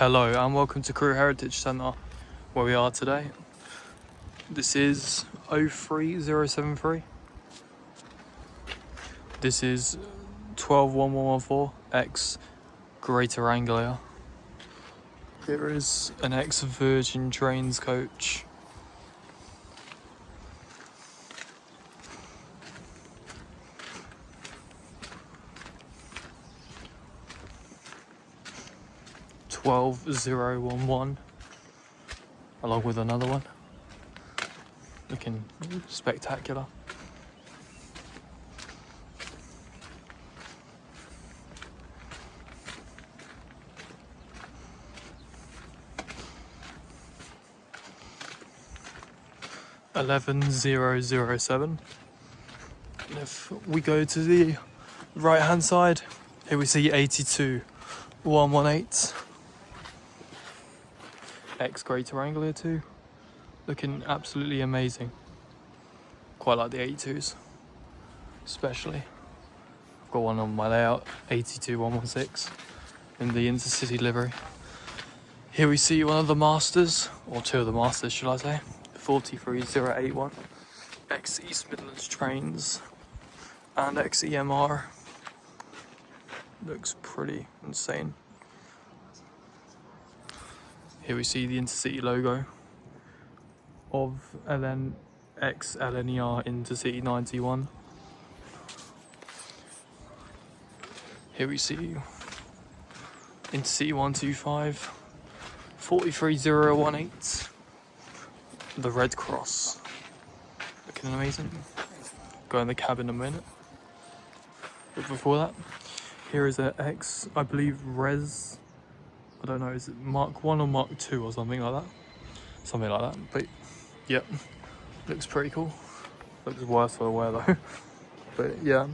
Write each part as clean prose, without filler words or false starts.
Hello and welcome to Crewe Heritage Centre, where we are today. This is 03073. This is 121114 X Greater Anglia. Here is an ex-Virgin Trains coach. (12011), along with another one, looking spectacular. (11007). And if we go to the right hand side, here we see 82118. X Greater Anglia 2, looking absolutely amazing. Quite like the 82s, especially. I've got one on my layout, 82116, in the Intercity livery. Here we see one of the Masters, or two of the Masters, should I say, 43081, X East Midlands Trains, and X EMR. Looks pretty insane. Here we see the Intercity logo of X LNER Intercity 91. Here we see Intercity 125, 43018, the Red Cross. Looking amazing. Go in the cab in a minute. But before that, here is a X, I believe, Res. I don't know, is it Mark 1 or Mark 2 or something like that? Something like that, but yep, looks pretty cool. Looks worse for the wear though. But yeah,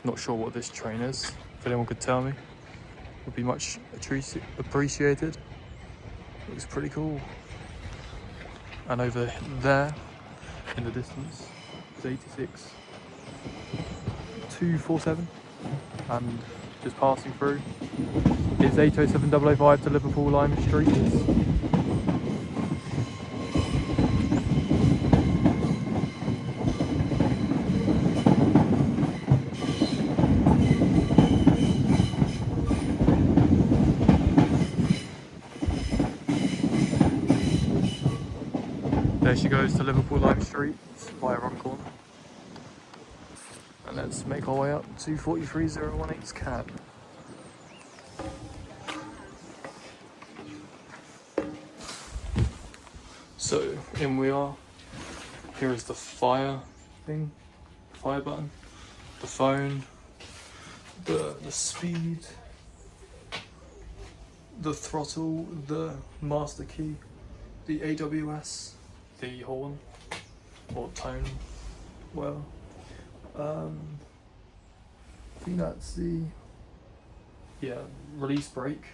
not sure what this train is. If anyone could tell me, would be much appreciated. Looks pretty cool. And over there, in the distance, is 86247, and just passing through is 807005 to Liverpool Lime Street. There she goes to Liverpool Lime Street via Runcorn. And let's make our way up to 43018's cab. So in we are. Here is the fire thing, fire button, the phone, the speed, the throttle, the master key, the AWS, the horn or tone, well, I think that's the release brake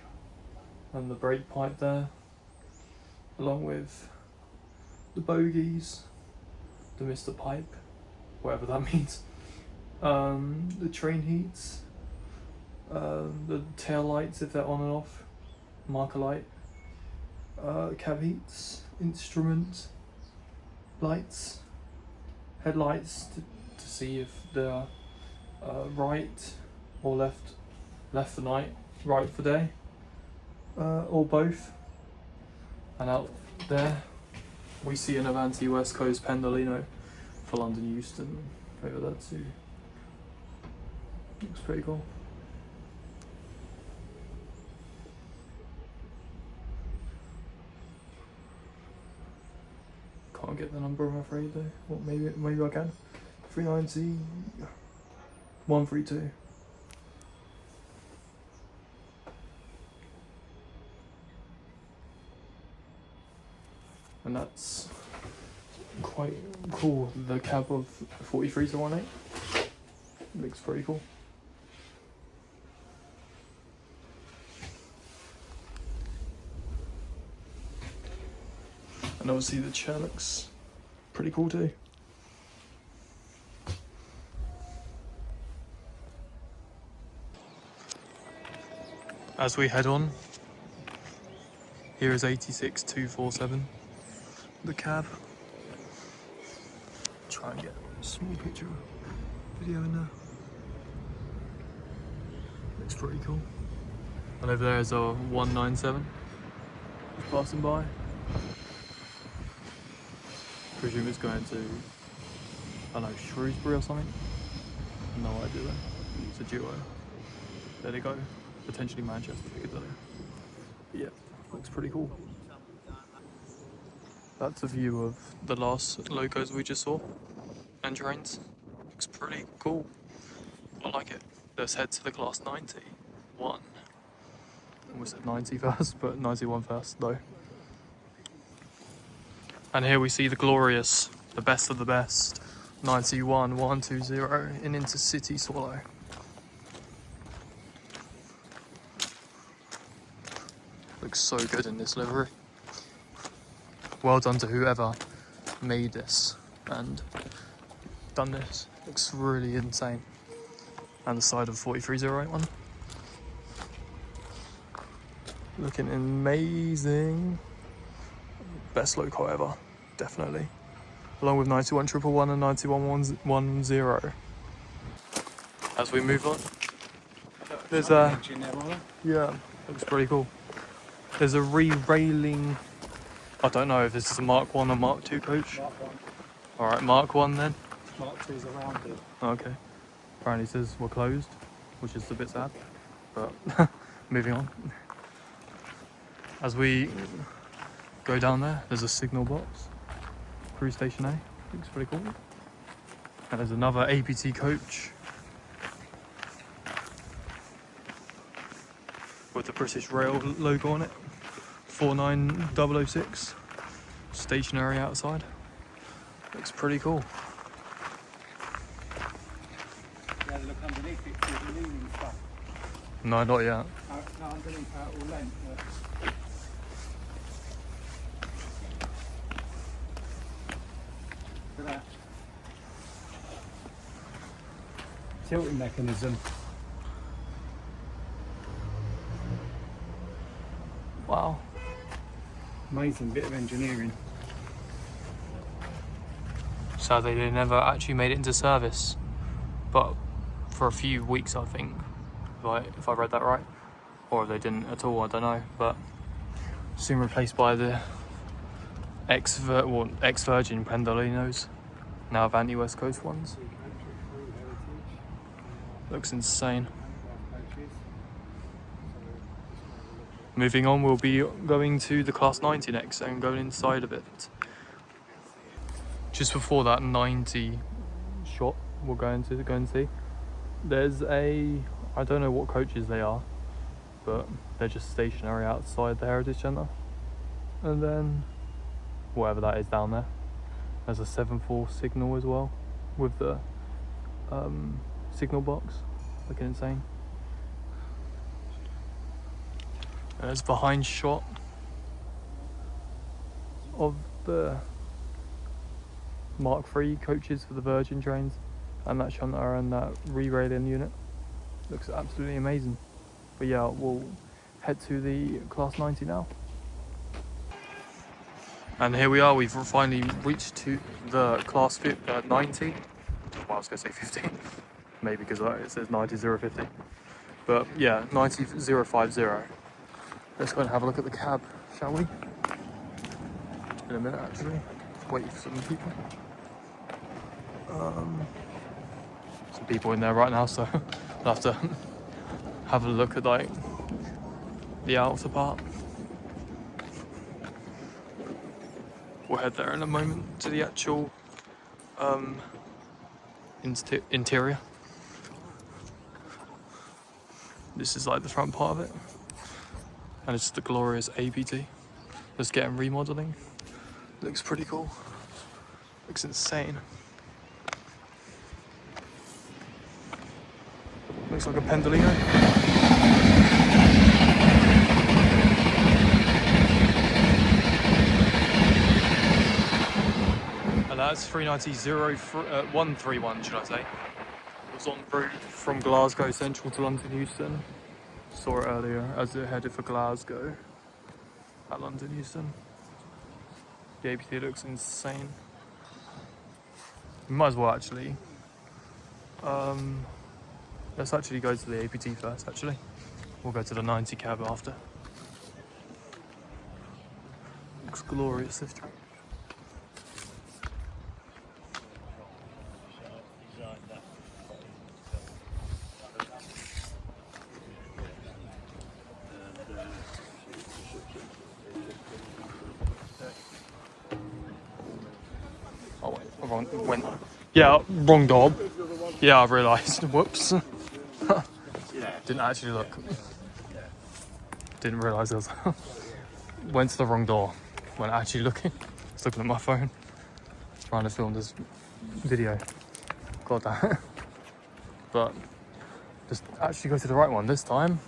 and the brake pipe there, along with the bogies, the Mr. Pipe, whatever that means, the train heats, the tail lights if they're on and off, marker light, cab heats, instrument lights, headlights to see if they're right or left for night, right for day, or both. And out there we see an Avanti West Coast Pendolino for London Euston over there too. Looks pretty cool. Can't get the number, I'm afraid though. Well, maybe I can. 390 132. And that's quite cool. The cab of 43018 looks pretty cool. And obviously the chair looks pretty cool too. As we head on, here is 86247, the cab. Try and get a small picture video in there. Looks pretty cool. And over there is a 197 just passing by. Presume it's going to, I don't know, Shrewsbury or something. No idea then. It's a duo. There they go. Potentially Manchester, Piccadilly. Yeah, looks pretty cool. That's a view of the last locos we just saw and trains. Looks pretty cool. I like it. Let's head to the class 91. We said 90 first, but 91 first though. And here we see the glorious, the best of the best, 91 120 in Intercity Swallow. Looks so good in this livery. Well done to whoever made this and done this. Looks really insane. And the side of 43081. Looking amazing. Best loco ever, definitely. Along with 91 111 and 91 110. As we move on, there's a, yeah, looks pretty cool. There's a re-railing, I don't know if this is a Mark 1 or Mark 2 coach. Mark 1. Alright, Mark 1 then. Mark 2 is around it. Okay. Apparently it says we're closed, which is a bit sad, but moving on. As we go down there, there's a signal box. Crewe Station A, looks pretty cool. And there's another APT coach with the British Rail logo on it. 49006. Stationary outside. Looks pretty cool. Yeah, look underneath it, see the leaning stuff. No, not yet. No, underneath how it all length. Look at that. Tilting mechanism. Wow. Amazing bit of engineering. Sadly, they never actually made it into service, but for a few weeks, I think, if I read that right, or if they didn't at all, I don't know. But soon replaced by the ex-Virgin Pendolinos, now Avanti West Coast ones. Looks insane. Moving on, we'll be going to the Class 90 next and going inside of it. Just before that 90 shot we're going to go and see, there's I don't know what coaches they are, but they're just stationary outside the Heritage Centre. And then whatever that is down there, there's a 7-4 signal as well with the signal box, looking insane. And there's behind shot of the Mark III coaches for the Virgin trains, and that shunter and that re-railing unit. Looks absolutely amazing. But yeah, we'll head to the Class 90 now. And here we are, we've finally reached to the Class 90. Well, I was going to say 50, maybe because it says 90050. But yeah, 90050. Let's go and have a look at the cab, shall we? In a minute, actually. Wait for some people. Some people in there right now, so I'll have to have a look at like the outer part. We'll head there in a moment to the actual interior. This is like the front part of it, and it's the glorious APT that's getting remodeling. Looks pretty cool. Looks insane. Looks like a Pendolino. And that's 390-131, should I say. It was en route from Glasgow Central to London Euston. Saw it earlier as it headed for Glasgow at London Euston. The APT looks insane. We might as well actually. Let's actually go to the APT first, actually. We'll go to the 90 cab after. Looks glorious, this train. Oh wait, went. Yeah, wrong door. Yeah, I've realised. Whoops. Didn't actually look. Didn't realise there was. Went to the wrong door when actually looking. I was looking at my phone, trying to film this video. God damn. But just actually go to the right one this time.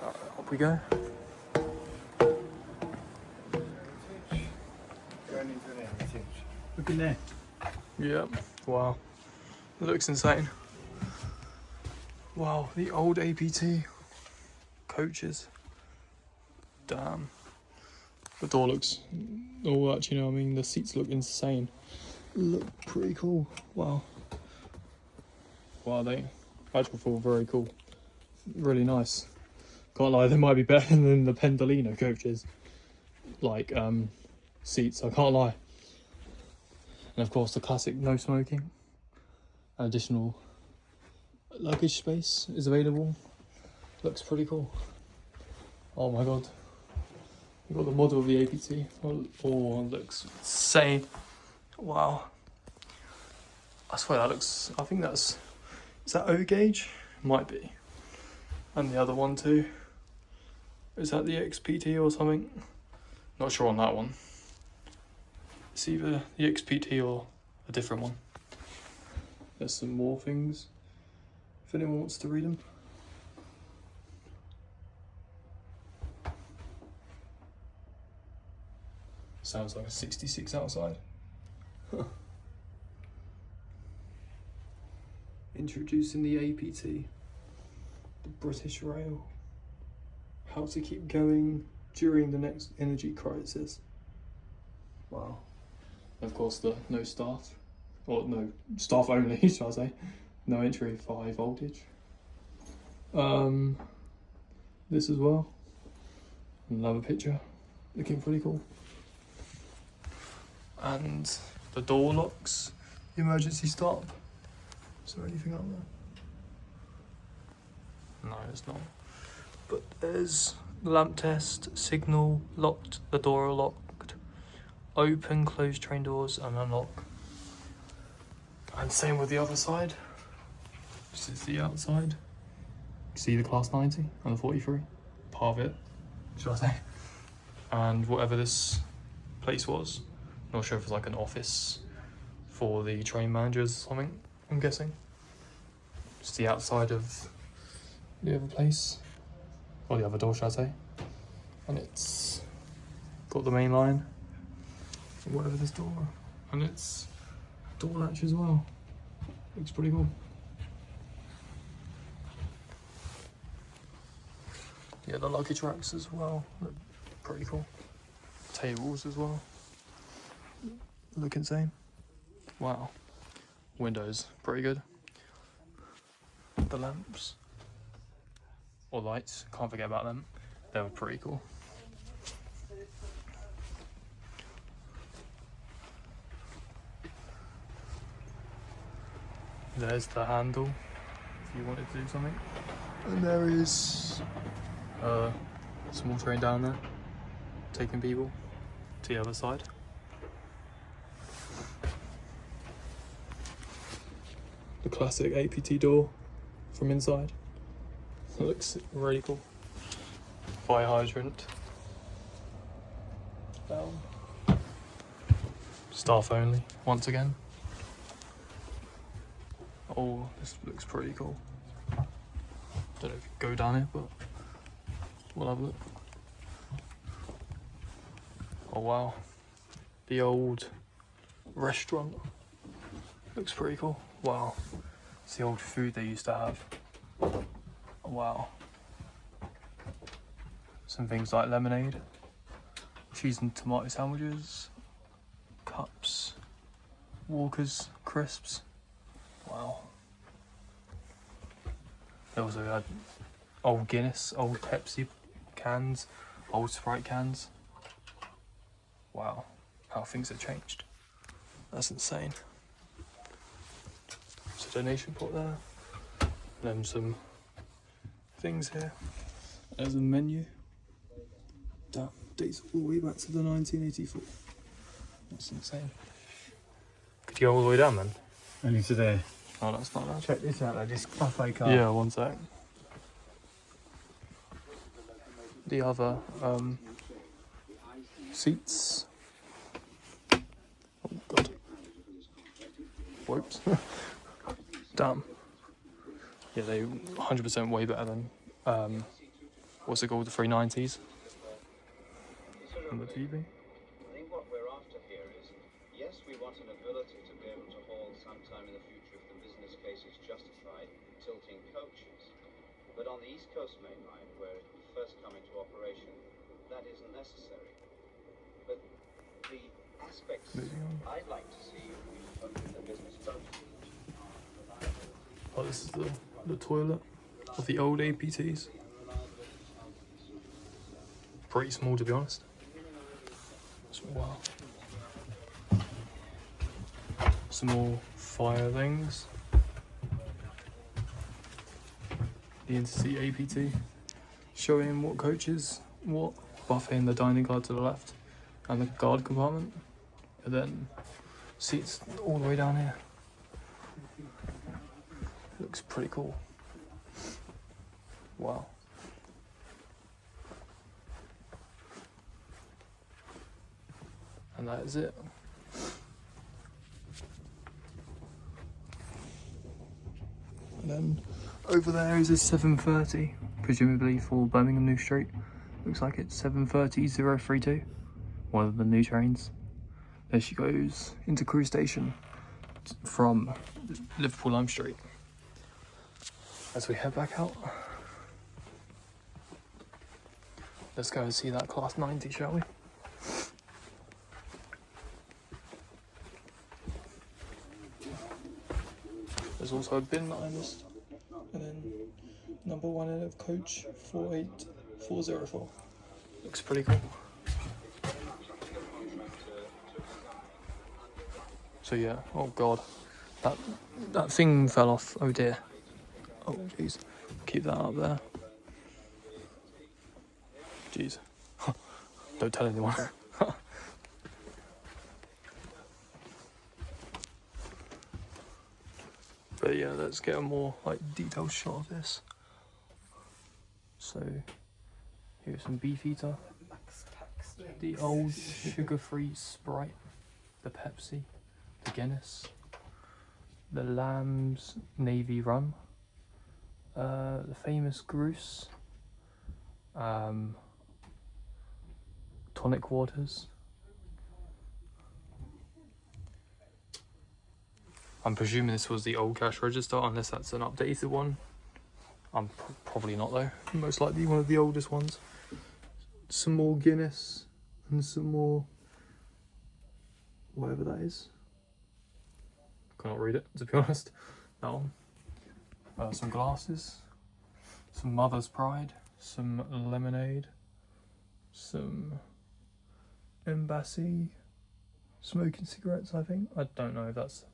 Up we go. Look in there. Yep. Wow. It looks insane. Wow, the old APT coaches. Damn. The door looks. Oh, actually, no. I mean, the seats look insane. Look pretty cool. Wow. Wow, they actually feel very cool. Really nice. Can't lie, they might be better than the Pendolino coaches. Like, seats, I can't lie. And of course, the classic no smoking. Additional luggage space is available. Looks pretty cool. Oh my god. We've got the model of the APT. Oh, it looks insane. Wow. I swear that looks, I think that's, is that O gauge? Might be. And the other one too. Is that the XPT or something? Not sure on that one. It's either the XPT or a different one. There's some more things, if anyone wants to read them. Sounds like a 66 outside. Introducing the APT, the British Rail. How to keep going during the next energy crisis. Wow. Of course, the no staff, or no staff only, shall I say? No entry for high voltage. This as well. Another picture, looking pretty cool. And the door locks, emergency stop. Is there anything up there? No, it's not. But there's the lamp test, signal, locked, the door are locked, open, close train doors and unlock. And same with the other side. This is the outside. See the class 90 and the 43, part of it, should I say. And whatever this place was, not sure if it's like an office for the train managers or something, I'm guessing. Just the outside of the other place, or the other door, should I say. And it's got the main line, whatever this door, and it's door latch as well. Looks pretty cool. Yeah, the luggage racks as well, look pretty cool. Tables as well, look insane. Wow. Windows, pretty good. The lamps, or lights, can't forget about them. They were pretty cool. There's the handle, if you wanted to do something. And there is a small train down there, taking people to the other side. The classic APT door from inside. It looks really cool. Fire hydrant. Down. Staff only, once again. Oh, this looks pretty cool. Don't know if you can go down it, but we'll have a look. Oh wow. The old restaurant. Looks pretty cool. Wow. It's the old food they used to have. Wow. some things like lemonade, cheese and tomato sandwiches, cups, Walker's crisps. Wow. They also had old Guinness, old Pepsi cans, old Sprite cans. Wow, how things have changed. That's insane. There's a donation pot there. And then some things here. There's a menu. That dates all the way back to the 1984. That's insane. Could you go all the way down then? Only to there. Oh, that's not bad. Check this out, though, this buffet car. Yeah, one sec. The other seats. Oh god. Whoops. Damn. Yeah, they 100% way better than what's it called, the 390s. And the TV. I think what we're after here is, yes, we want an ability to be able to haul sometime in the future if the business case is justified, tilting coaches. But on the East Coast Mainline, where it first come into operation, that isn't necessary. But the aspects I'd like to see of the business coaches. Oh, this is the toilet of the old APTs. Pretty small, to be honest. Wow. Some more fire things. The Intercity APT, showing what coaches, what buffet in the dining car to the left, and the guard compartment, and then seats all the way down here. Looks pretty cool. Wow. And that is it. And then over there is a 7:30, presumably for Birmingham New Street. Looks like it's 7:30-032, one of the new trains. There she goes into Crewe Station from Liverpool Lime Street. As we head back out, let's go and see that Class 90, shall we? There's also a bin that I missed, and then number 1 end of coach 48404. Looks pretty cool. So yeah, oh god, that thing fell off. Oh dear. Oh jeez, keep that up there. Jeez, don't tell anyone. But yeah, let's get a more detailed shot of this. So here's some Beefeater, the old sugar-free Sprite, the Pepsi, the Guinness, the Lamb's Navy Rum, the famous Gruce, tonic waters. I'm presuming this was the old cash register, unless that's an updated one. I'm probably not though. Most likely one of the oldest ones. Some more Guinness and some more whatever that is. Cannot read it, to be honest. That one. Some glasses, some Mother's Pride, some lemonade, some Embassy smoking cigarettes, I think. I don't know if that's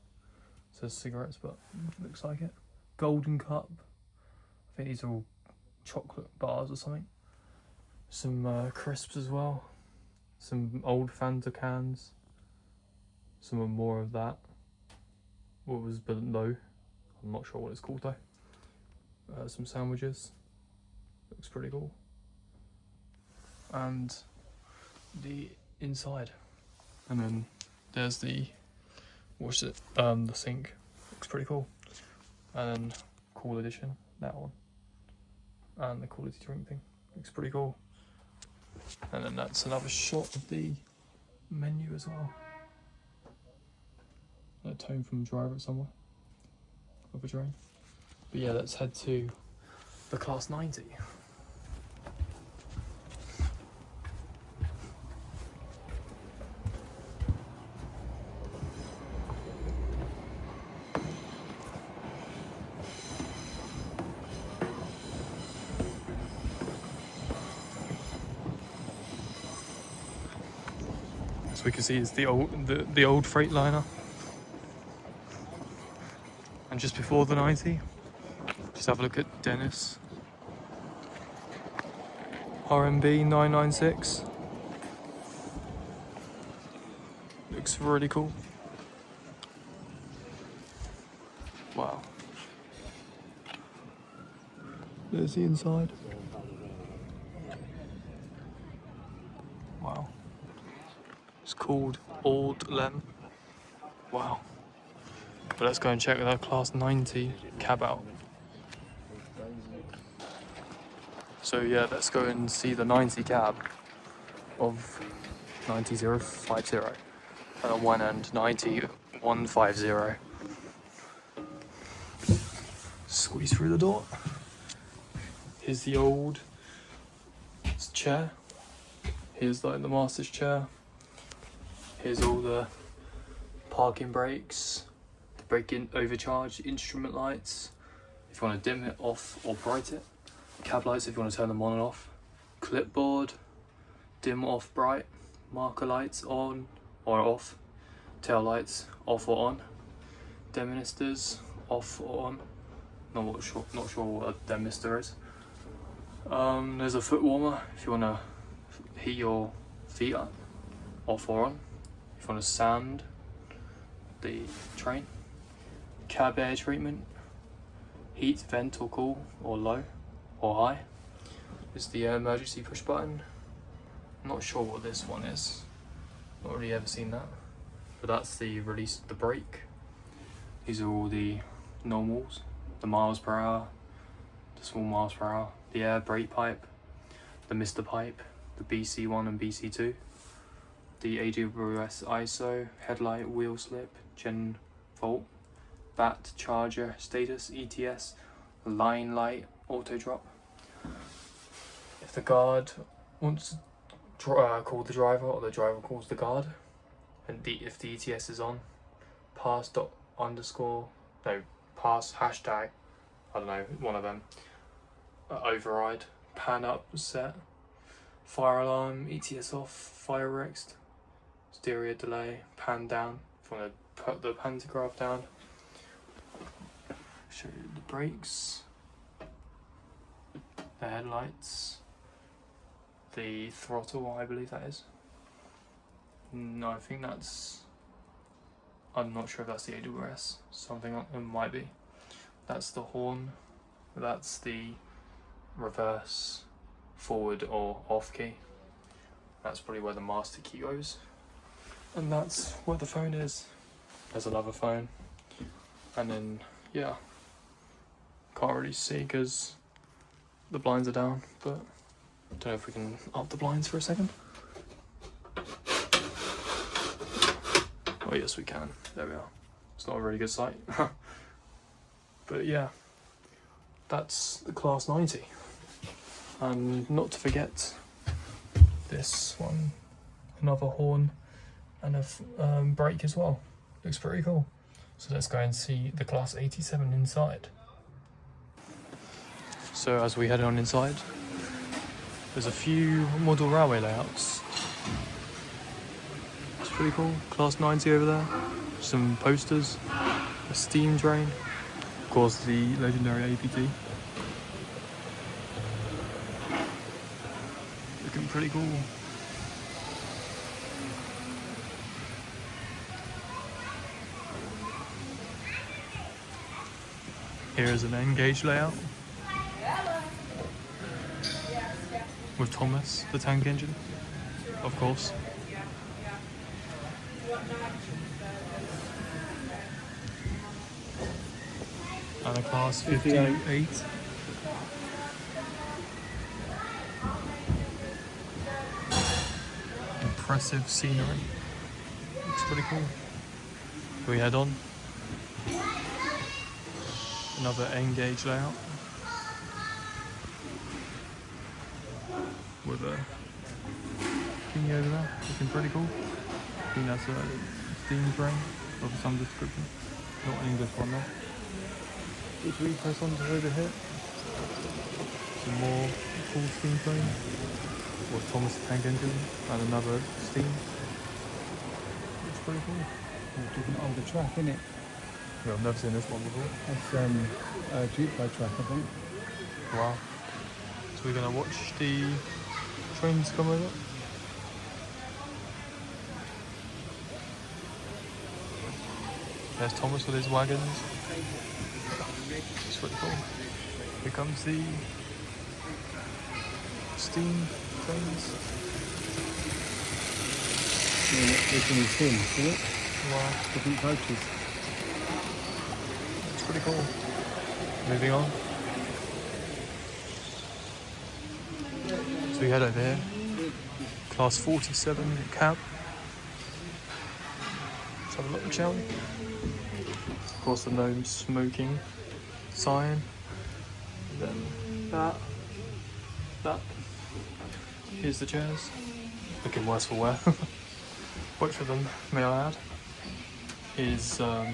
says cigarettes, but looks like it. Golden Cup. I think these are all chocolate bars or something. Some crisps as well. Some old Fanta cans. Some more of that. What was below? I'm not sure what it's called though. Some sandwiches. Looks pretty cool. And the inside. And then there's the the sink. Looks pretty cool. And then cool edition, that one. And the quality drink thing. Looks pretty cool. And then that's another shot of the menu as well. A tone from driver somewhere of a train. But yeah, let's head to the Class 90. So we can see it's the old Freightliner. And just before the 90, just have a look at Dennis. RMB 996. Looks really cool. Wow. There's the inside. Wow. It's called Old Lem. Wow. But let's go and check that Class 90 cab out. So yeah, let's go and see the 90 cab of 90050. And on one end, 90150. Squeeze through the door. Here's the old chair. Here's like the master's chair. Here's all the parking brakes, the brake overcharge, instrument lights, if you want to dim it off or bright it. Cab lights if you want to turn them on and off. Clipboard, dim off bright. Marker lights on or off. Tail lights off or on. Deministers off or on. Not sure what a demister is. There's a foot warmer if you want to heat your feet up, off or on. If you want to sand the train. Cab air treatment. Heat, vent or cool or low or high. Is the emergency push button. I'm not sure what this one is. Not really ever seen that. But that's the release of the brake. These are all the normals. The miles per hour, the small miles per hour, the air brake pipe, the Mr. pipe, the BC1 and BC2, the AWS ISO, headlight, wheel slip, gen volt, bat, charger, status, ETS, line light, auto drop. If the guard wants to call the driver or the driver calls the guard, and if the ETS is on, pass hashtag, I don't know, one of them, override, pan up, set, fire alarm, ETS off, fire rexed, stereo delay, pan down, if you want to put the pantograph down, show you the brakes, the headlights, the throttle, I believe that is. No, I think that's, I'm not sure if that's the AWS, something it might be. That's the horn, that's the reverse, forward or off key. That's probably where the master key goes. And that's where the phone is. There's another phone. And then, yeah, can't really see because the blinds are down, but I don't know if we can up the blinds for a second. Oh yes we can, there we are. It's not a really good sight. But yeah, that's the Class 90. And not to forget this one, another horn and a brake as well. Looks pretty cool. So let's go and see the Class 87 inside. So as we head on inside, there's a few model railway layouts. It's pretty cool. Class 90 over there, some posters, a steam drain, of course the legendary APT. Looking pretty cool. Here is an N-gauge layout with Thomas, the tank engine, of course. And a Class 58. Impressive scenery. Looks pretty cool. Can we head on? Another N-gauge layout with a thingy over there, looking pretty cool. I think that's a steam drain of some description, not an English one though. If we press onto over here, some more full steam train with Thomas tank engine and another steam. pretty cool. Different older track, isn't it? Yeah, I've never seen this one before. That's a duplo track, I think. Wow. So we're gonna watch the trains come over. There's Thomas with his wagons. It's pretty cool. Here comes the steam trains. This one is him, isn't it? Wow, Different coaches. it's pretty cool. Moving on. So we head over here. Class 47 cab. Let's have a look, shall we? Of course, the no smoking sign. And then that. Here's the chairs. Looking worse for wear. Both of them, may I add. Here's a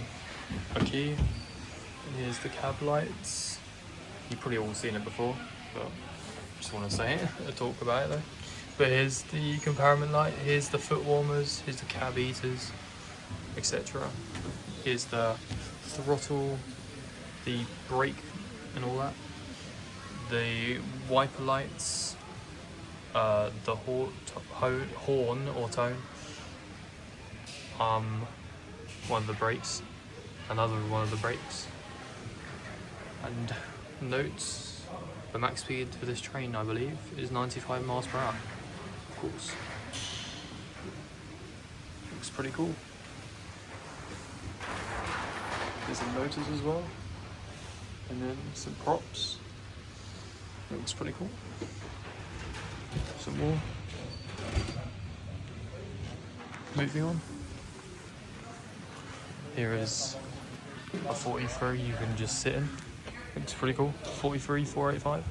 key. And here's the cab lights. You've probably all seen it before, but just want to say it, talk about it though. But here's the compartment light, here's the foot warmers, here's the cab heaters, etc. Here's the throttle, the brake and all that. The wiper lights, the horn or tone, one of the brakes, another one of the brakes, and notes. The max speed for this train, I believe, is 95 miles per hour. Of course. Looks pretty cool. There's some motors as well. And then some props. Looks pretty cool. Some more. Moving on. Here is a 43 you can just sit in. Looks pretty cool. 43 485.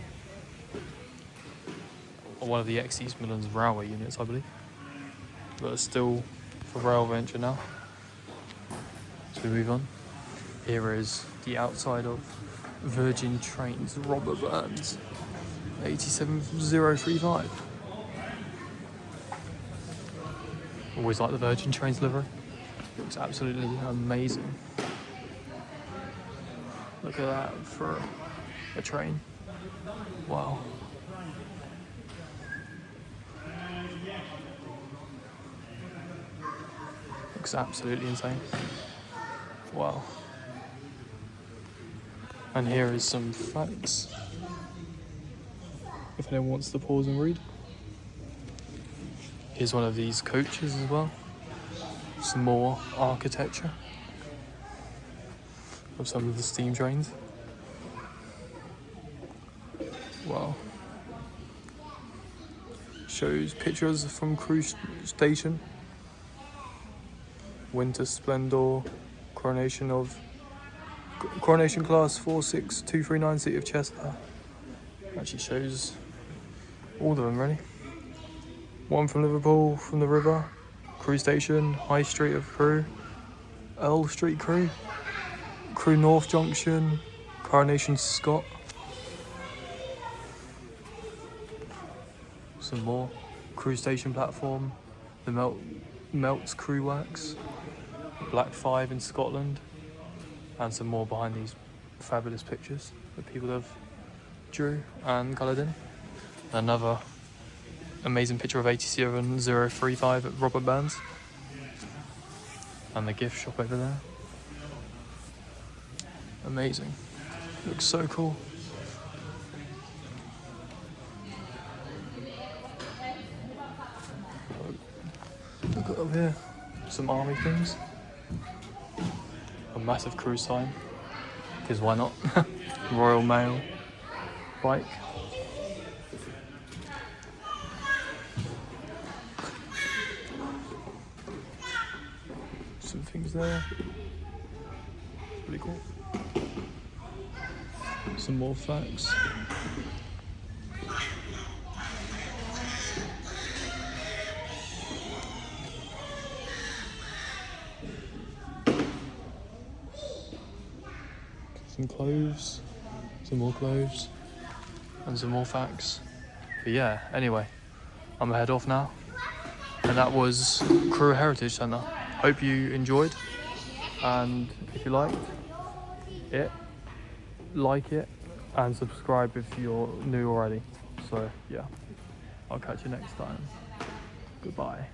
Or one of the ex-East Midlands railway units, I believe. But it's still for rail venture now. So we move on. Here is the outside of Virgin Trains Robber Burns 87035. Always like the Virgin Trains livery. Looks absolutely amazing. Look at that for a train. Wow. Looks absolutely insane. Wow. And here is some facts. If anyone wants to pause and read. Here's one of these coaches as well. Some more architecture of some of the steam trains. Wow. Shows pictures from Crewe Station. Winter Splendour, Coronation Class 46239 City of Chester. Actually shows all of them really. One from Liverpool, from the river, Crewe Station, High Street of Crewe, Earl Street Crewe, Crewe North Junction, Coronation Scott. Some more. Crewe Station platform, the Melts Crewe Works, Black 5 in Scotland, and some more behind these fabulous pictures that people have drew and coloured in. Another amazing picture of 87035 at Robert Burns, and the gift shop over there. Amazing. Looks so cool. Look up here. Some army things. A massive Crewe sign. Because why not? Royal Mail. Bike. Some things there. Pretty cool. Some more facts. Some clothes, some more clothes, and some more facts. But yeah, anyway, I'm gonna head off now. And that was Crewe Heritage Centre. hope you enjoyed, and if you liked it, like it, and subscribe if you're new already. So yeah, I'll catch you next time. Goodbye.